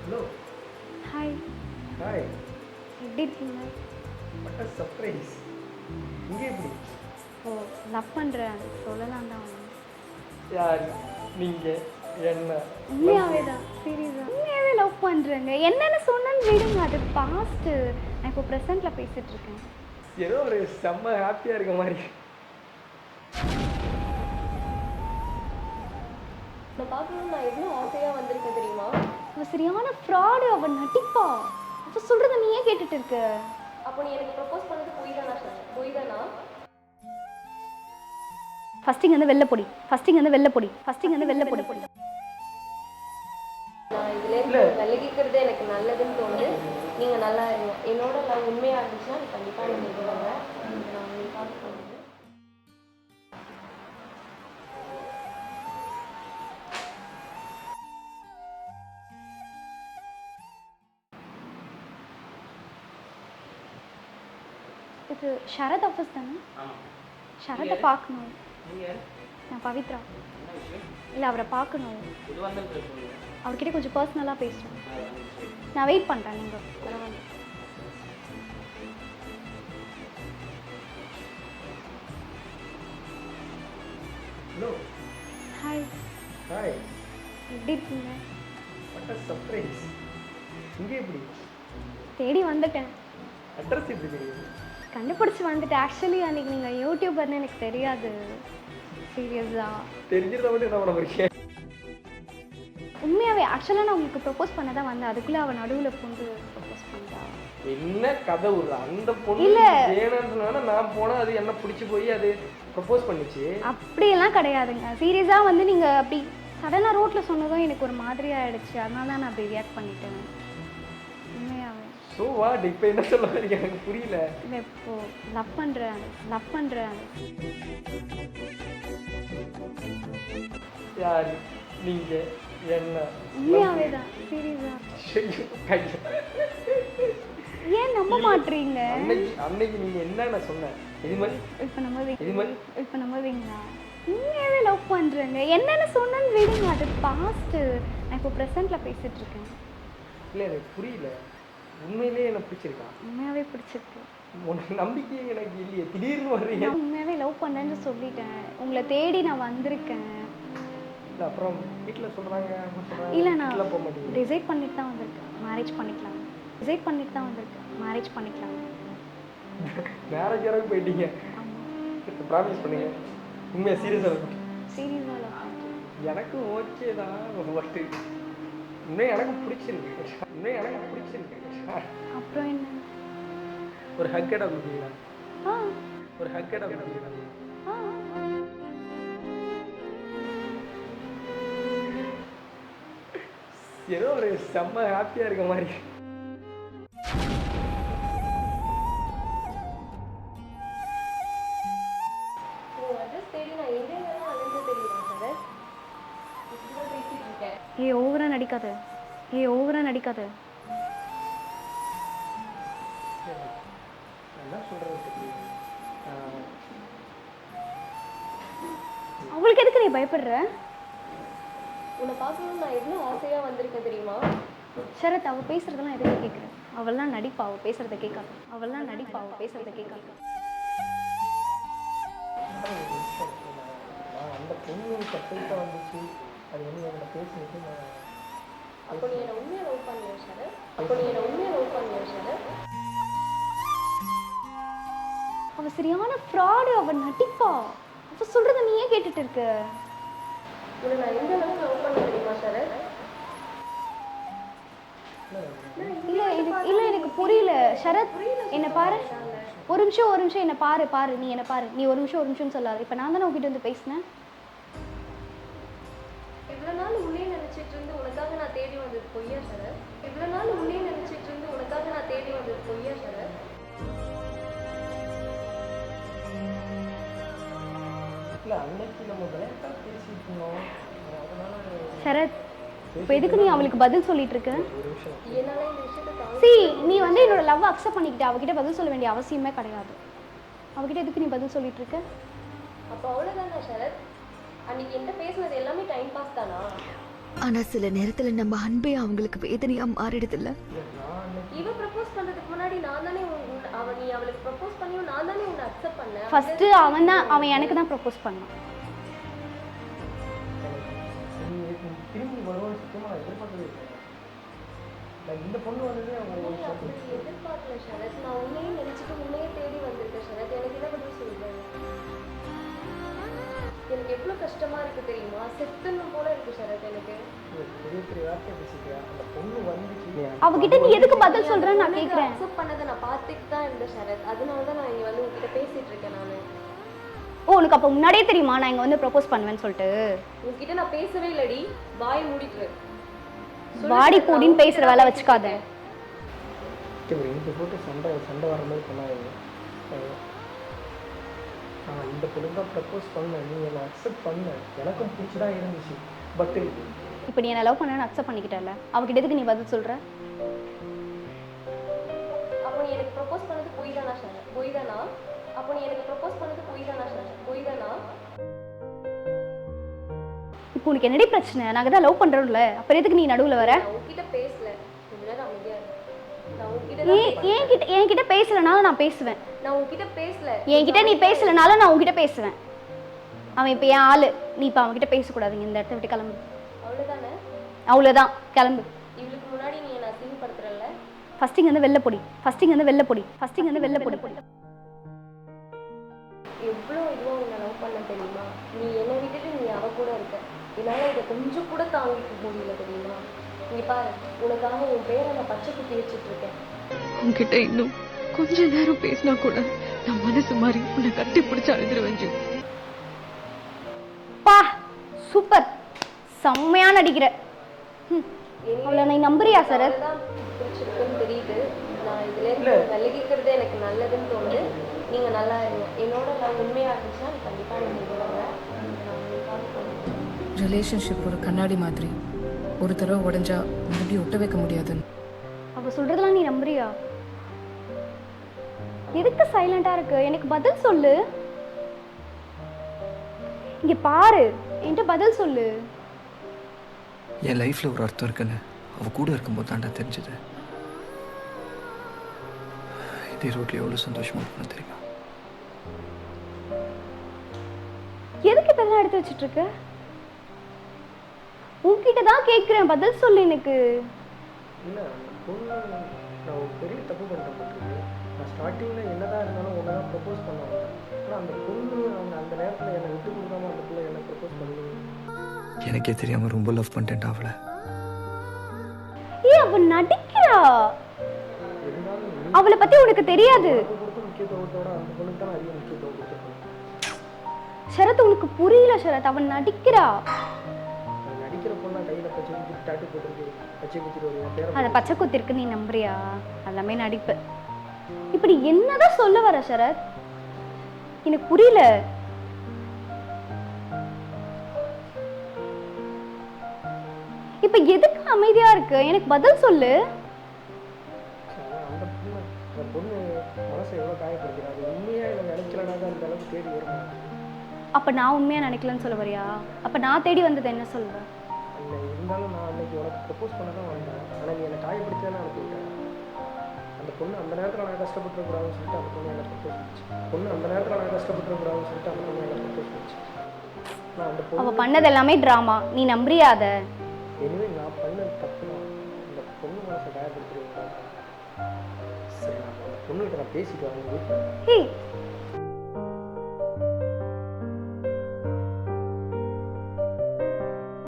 Hello. Hi. Hi. எப்படி இருக்கீங்க? What a surprise. இங்கே எப்படி? ஓ, லவ் பண்ணுறேன் சொல்லலாம் தான் வந்தேன். யார் நீங்கள்? என்ன? உண்மையாகவே தான், சீரியஸாக உண்மையாகவே லவ் பண்ணுறேங்க. என்னென்னு சொன்னேன்னு விடுங்க, அது பாஸ்ட்டு. நான் இப்போ ப்ரெசென்ட்டில் பேசிகிட்டு இருக்கேன். ஏதோ ஒரு செம்ம ஹாப்பியாக இருக்க மாதிரி. நான் பார்க்கணும்னு நான் எவ்வளோ ஆசையாக வந்திருக்கேன் தெரியுமா? அவள் சரியான ஃப்ராடு, அவள் நடிப்பா. அவள் சொல்கிறத நீ ஏன் கேட்டுட்டு இருக்க? அப்போ நீ எனக்கு ப்ரப்போஸ் பண்ணது பொய் தானா சொன்னேன்? பொய் தானா? ஃபஸ்ட்டிங் வந்து வெளில பொடி, ஃபஸ்ட்டிங் வந்து வெளில பொடி, ஃபஸ்ட்டிங் வந்து வெளில பொடி. நான் இதுலேருந்து விலகிக்கிறது எனக்கு நல்லதுன்னு தோணுது. நீங்கள் நல்லா இருங்க. என்னோட லவ் உண்மையாக இருந்துச்சுன்னா நீ கண்டிப்பாக எனக்கு இருவாங்க. நான் உங்களுக்காக பண்ணுவேன். இது ஷரத் ஆஃபீஸ் தானே? ஷரத்தை பார்க்கணும். நான் பவித்ரா. இல்லை, அவரை பார்க்கணும். அவர்கிட்ட கொஞ்சம் பர்சனலாக பேசணும். நான் வெயிட் பண்ணுறேன், நீங்கள் பரவாயில்ல. ஹலோ. ஹாய். ஹாய். எப்படி இருக்கீங்க? What a surprise. இங்கே எப்படி? தேடி வந்துட்டேன். அட்ரஸ் எப்படி தெரியுது? கண்டுபிடிச்சி வந்துட்டேன். ஆக்சுவலி அன்றைக்கி நீங்கள் யூடியூபர்னு எனக்கு தெரியாது. சீரியஸாக தெரிஞ்சிருந்தா மட்டும் என்ன பண்ண போறீங்க? உண்மையாகவே ஆக்சுவலாக நான் உங்களுக்கு ப்ரப்போஸ் பண்ண தான் வந்தேன். அதுக்குள்ளே அவள் நடுவில் பூந்து ப்ரப்போஸ் பண்ணிட்டா. என்ன கதை ஒரு அந்த பொண்ணு இல்ல. வேணும்ன்றனால நான் போனால் அது என்ன பிடிச்சி போய் அது ப்ரப்போஸ் பண்ணிச்சு. அப்படியெல்லாம் கிடையாதுங்க. சீரியஸாக வந்து நீங்கள் அப்படி சடனாக ரோட்டில் சொன்னதும் எனக்கு ஒரு மாதிரி ஆகிடுச்சு. அதனால தான் நான் அப்படி ரியாக்ட் பண்ணிட்டேன். உண்மையாகவே. ஸோ வாட் இப்போ என்ன சொல்ல வரீங்க? எனக்கு புரியல. இல்லை, இப்போது லவ் பண்ணுறேன். யார் நீங்கள்? என்ன? உண்மையாகவே தான், சீரியஸாக. ஏன் நம்ப மாட்டீங்க? அன்னைக்கு நீங்கள் என்ன சொன்னேன்? இது மாதிரி இப்போ நம்புவீங்களா? உண்மையாகவே லவ் பண்ணுறேங்க. என்னென்னு சொன்னேன்னு விடுங்க, அது பாஸ்ட்டு. நான் இப்போ ப்ரெசென்ட்டில் பேசிகிட்டு இருக்கேன். இல்லை, எனக்கு புரியல. உண்மையிலேயே எனக்கு பிடிச்சிருக்கா? உண்மையாகவே பிடிச்சிருக்கு. உனக்கு நம்பிக்கை எனக்கு இல்லையே, திடீர்னு வர்றீங்க. நான் உண்மையாகவே லவ் பண்ணேன்னு சொல்லிட்டேன். உங்களை தேடி நான் வந்திருக்கேன். இல்லை, அப்புறம் வீட்டில் சொல்கிறாங்க. இல்லை, நான் போக மாட்டேங்குது. டிசைட் பண்ணிட்டு தான் வந்திருக்கேன். மேரேஜ் பண்ணிக்கலாம். மேரேஜ் வரைக்கும் போயிட்டீங்க. ஆமாம், ப்ராமிஸ் பண்ணுங்க. உண்மையாக சீரியஸாக இருக்கும். சீரியஸாக லவ் பண்ணுறேன். எனக்கு ஓகே தான். ஃபஸ்ட்டு உண்மையாக எனக்கு பிடிச்சிருக்கு. அப்புறம் என்ன? ஒரு ஹக்கெட்டாக கொடுப்பீங்களா? ஆ ஒரு ஹக்கெட்டாக கொடுப்பீங்களா? ஆ ஏதோ ஒரு செம்ம ஹாப்பியாக இருக்க மாதிரி. உங்கள் அட்ரஸ் தேடி நான் எங்கெங்கெல்லாம் அலைஞ்சு தெரியுமா சார்? இப்படிதான் பேசிகிட்டு இருக்கேன். ஓவராக நடிக்காத. என்ன சொல்கிறது தெரியல. அவங்களுக்கு எதுக்கு நீ பயப்படுற? உன்னை பார்க்கணும்னு நான் எவ்வளோ ஆசையாக வந்திருக்கேன் தெரியுமா? ஷரத், அவள் பேசுறதெல்லாம் எதுக்கு கேட்குறேன்? அவள்லாம் நடிப்பா, அவள் பேசுறத கேட்காது. ஒரு விஷயம் நான் அந்த பொண்ணு சர்ப்ரைஸாக வந்துச்சு. அது வந்து என்கிட்ட பேசிட்டு நான் அப்போ நீ என்னை உண்மையாக லவ் பண்ணியா சார்? அவள் சரியான ஃப்ராடு, அவள் நடிப்பா. அவள் சொல்கிறத நீ ஏன் கேட்டுட்டு இருக்க? உன்னை நான் எந்த அளவுக்கு லவ் பண்ண தெரியுமா சார்? இல்லை, எனக்கு புரியல. ஷரத், என்னை பாரு. ஒரு நிமிஷம் என்னை பாரு. நீ என்னை பாரு. நீ ஒரு நிமிஷம்னு சொல்லாது. இப்போ நான் தானே உங்ககிட்ட வந்து பேசினேன். இவ்வளோ நாள் உள்ளே நினச்சிட்டு இருந்து உனக்காக நான் தேடி வந்தது பொய்யா சார்? இல்லை, அன்னைக்கு நம்ம விளையாட்டாக பேசிட்டு இருந்தோம். அதனால ஷரத், இப்போ எதுக்கு நீ அவளுக்கு பதில் சொல்லிட்டு இருக்க? ஒரு விஷயம் என்னால் இந்த விஷயத்தை சி, நீ வந்து என்னோட லவ் அக்செப்ட் பண்ணிக்கிட்ட. அவகிட்ட பதில் சொல்ல வேண்டிய அவசியமே கிடையாது. அவகிட்ட எதுக்கு நீ பதில் சொல்லிட்டு இருக்க? அப்போ அவ்வளோதானா சரத்? அன்னைக்கு என்கிட்ட பேசுனது எல்லாமே டைம் பாஸ் தானா? ஆனா சில நேரத்துல நம்ம அன்பே அவங்களுக்கு வேதனையா மாறிடுது இல்ல? நான் அன்னைக்கு இவ ப்ரப்போஸ் பண்றதுக்கு முன்னாடி நான் தானே நீ அவளுக்கு ப்ரப்போஸ் பண்ணியும் நான் தானே உன்னை அக்செப்ட் பண்ணேன். ஃபர்ஸ்ட் அவன் எனக்கு தான் ப்ரப்போஸ் பண்ணான். நீ திரும்பி வருவோம்னு சுத்தமாக நான் எதிர்பார்க்கவே இல்லை. நான் இந்த பொண்ணு வந்ததே அவங்க நீ அப்படி எதிர்பார்க்கல சரத். நான் உன்னையே நினைச்சிட்டு உன்னையே தேடி வந்திருக்கேன் சரத். எனக்கு என்ன பதில் சொல்றேன்? எனக்கு எவ்வளவு கஷ்டமா இருக்கு தெரியுமா? செத்தனும் போல இருக்கு சரத் எனக்கு. பெரிய பெரிய வார்த்தை பேசிட்டியா? அந்த பொண்ணு வந்துச்சு அவகிட்ட நீ எதுக்கு பதில் சொல்றேன்னு நான் கேக்குறேன். அக்செப்ட் பண்ணதை நான் பார்த்துட்டு தான் இருந்தேன் சரத். அதனால தான் நான் இங்க வந்து உங்ககிட்ட பேசிட்டு இருக்கேன். நான் உனக்கு அப்ப முன்னாடியே தெரியுமா நான் இங்க வந்து ப்ரப்போஸ் பண்ணுவேன்னு சொல்லிட்டு? உங்ககிட்ட நான் பேசவே இல்லடி. வாயை மூடிட்டு வாடி கூடின்னு பேசுற வேலை வச்சுக்காத. இந்த போட்டு சண்டை வர மாதிரி பண்ணாதீங்க. நான் இந்த பொண்ணு தான் ப்ரப்போஸ் பண்ணேன். நீங்கள் என்னை அக்செப்ட் பண்ணேன். எனக்கும் பிடிச்சி தான் இருந்துச்சு. பட் இப்போ நீ என்ன லவ் பண்ணேன்னு அக்செப்ட் பண்ணிக்கிட்டல, அவகிட்ட எதுக்கு நீ பதில் சொல்ற? அப்போ நீ எனக்கு ப்ரப்போஸ் பண்ணது பொய் தானா சரத்? பொய் தானா? அப்போ நீ எனக்கு ப்ரப்போஸ் பண்ணது பொய் தானா சரத்? பொய் தானா? இப்போ உனக்கு என்னடி பிரச்சனை? நாங்க தான் லவ் பண்றோம்ல, அப்புறம் எதுக்கு நீ நடுவுல வர? நான் உன்கிட்ட பேசல. கொஞ்ச நேரம் அமைதியா இரு. நான் உன்கிட்ட என்கிட்ட பேசலனாலும் நான் பேசுவேன். நான் உன்கிட்ட பேசல. என்கிட்ட நீ பேசலனாலும் நான் உன்கிட்ட பேசுவேன். அவன் இப்போ என் ஆளு. நீ இப்போ அவன்கிட்ட பேசக்கூடாதுங்க. இந்த இடத்த விட்டு கிளம்பு. அவ்வளவுதானே? அவ்வளோதான், கிளம்பு. இவளுக்கு முன்னாடி நீ என்ன அசிங்கப்படுத்துறல்ல? ஃபர்ஸ்ட் இங்க வந்து வெளில போடி. ஃபர்ஸ்ட் இங்க வந்து வெளில போடி. ஃபர்ஸ்ட் இங்க வந்து வெளில போடி. எவ்வளோ இதுவா உன்னை லவ் பண்ண தெரியுமா? நீ என்னை விட்டுட்டு நீ அவ கூட இருக்க. என்னால இதை கொஞ்சம் கூட தாங்கிக்க முடியல தெரியுமா? நீ பாரு, உனக்காக உன் பேரை நான் பச்சை குத்தி வச்சுட்டு இருக்கேன். உன்கிட்ட இன்னும் கொஞ்ச நேரம் பேசினா கூட நான் மனசு மாறி உன்னை கட்டி பிடிச்சு அழுதுருவேன் ஜீவ். பா சூப்பர், செம்மையா நடிக்கிற. அவளை நீ நம்புறியா சரத்? அவ்வளவுதான் பிடிச்சிருக்குன்னு தெரியுது. நான் இதுல இருந்து விலகிக்கிறது எனக்கு நல்லதுன்னு தோணுது. நீங்க நல்லா இருங்க. என்னோட லவ் உண்மையா இருந்துச்சுன்னா நீ கண்டிப்பா நீங்க சொல்லுவாங்க. ரிலேஷன்ஷிப் ஒரு கண்ணாடி மாதிரி. ஒரு தடவை உடைஞ்சா மறுபடியும் ஒட்ட வைக்க முடியாதுன்னு. அவ சொல்றதெல்லாம் நீ நம்புறியா? எதுக்கு சைலண்டா இருக்கு? எனக்கு பதில் சொல்லு. இங்க பாரு, என்கிட்ட பதில் சொல்லு. என் லைஃப்ல ஒரு அர்த்தம் இருக்குன்னு அவ கூட இருக்கும்போது தாண்டா தெரிஞ்சது. இதே ரோட்ல எவ்வளவு சந்தோஷமா இருக்குன்னு தெரியுமா? எதுக்கு இதெல்லாம் எடுத்து வச்சிட்டு இருக்க? உன்கிட்ட தான் கேட்கிறேன், பதில் சொல்லு எனக்கு. இல்லை, அந்த பொண்ணு நான் ஒரு பெரிய தப்பு பண்ணிட்டேன் போட்டுருக்கு. நான் ஸ்டார்டிங்கில் என்னதான் இருந்தாலும் ஒன்று தான் ப்ரப்போஸ் பண்ணுவாங்க. ஆனால் அந்த பொண்ணு அந்த நேரத்தில் என்னை விட்டு கொடுக்காம அந்த பிள்ளை என்னை ப்ரப்போஸ் பண்ணி எனக்கே தெரியாம ரொம்ப லவ் பண்ணிட்டேன்டா அவளை. அவ நடிக்கிறா. இருந்தாலும் அவளை பத்தி உனக்கு தெரியாது. கொடுத்த முக்கியத்துவத்தோட அந்த பொண்ணுக்கு தான் அதிக முக்கியத்துவம் கொடுத்துருக்கேன். சரத் உனக்கு புரியல சரத், அவன் நடிக்கிறா. நடிக்கிற பொண்ணா கையில் பச்சை குத்தி டாட்டு போட்டுருக்கு, பச்சை குத்திட்டு வருவேன் பேர. அந்த பச்சை குத்தி இருக்கு, நீ நம்புறியா? எல்லாமே நடிப்பு. இப்படி என்னதான் சொல்ல வர சரத்? எனக்கு புரியல. இப்ப எதுக்கு அமைதியா இருக்கு? எனக்கு பதில் சொல்லு. அந்த பொண்ணு மனசை எவ்வளோ காயப்படுத்துறாரு. உண்மையாக இதை நினைக்கலனா தான் அந்த அளவுக்கு தேடி வரும். அப்ப நான் உண்மையா நினைக்கலன்னு சொல்ல வரியா? அப்ப நான் தேடி வந்தது என்ன சொல்றேன்? இல்லை, இருந்தாலும் நான் அன்னைக்கு உனக்கு ப்ரப்போஸ் பண்ண தான் வந்தேன். ஆனால் நீ என்னை காயப்படுத்தி தான் அனுப்பிவிட்டேன். அந்த பொண்ணு அந்த நேரத்தில் நான் கஷ்டப்பட்டுருக்கூடாதுன்னு சொல்லிட்டு அந்த பொண்ணு என்னை ப்ரப்போஸ் பண்ணிச்சு. அந்த நேரத்தில் நான் கஷ்டப்பட்டுருக்கூடாதுன்னு சொல்லிட்டு அந்த பொண்ணு என்னை ப்ரப்போஸ் பண்ணிச்சு. நான் அந்த அவ பொண்ணு பண்ணது எல்லாமே டிராமா, நீ நம்புறியாத? எனிவே நான் பண்ணது தப்பு தான். அந்த பொண்ணு மனசை காயப்படுத்திருக்கேன். சரி, நான் அந்த பொண்ணுகிட்ட நான் பேசிட்டு வரேன் வீட்டில். ஏய்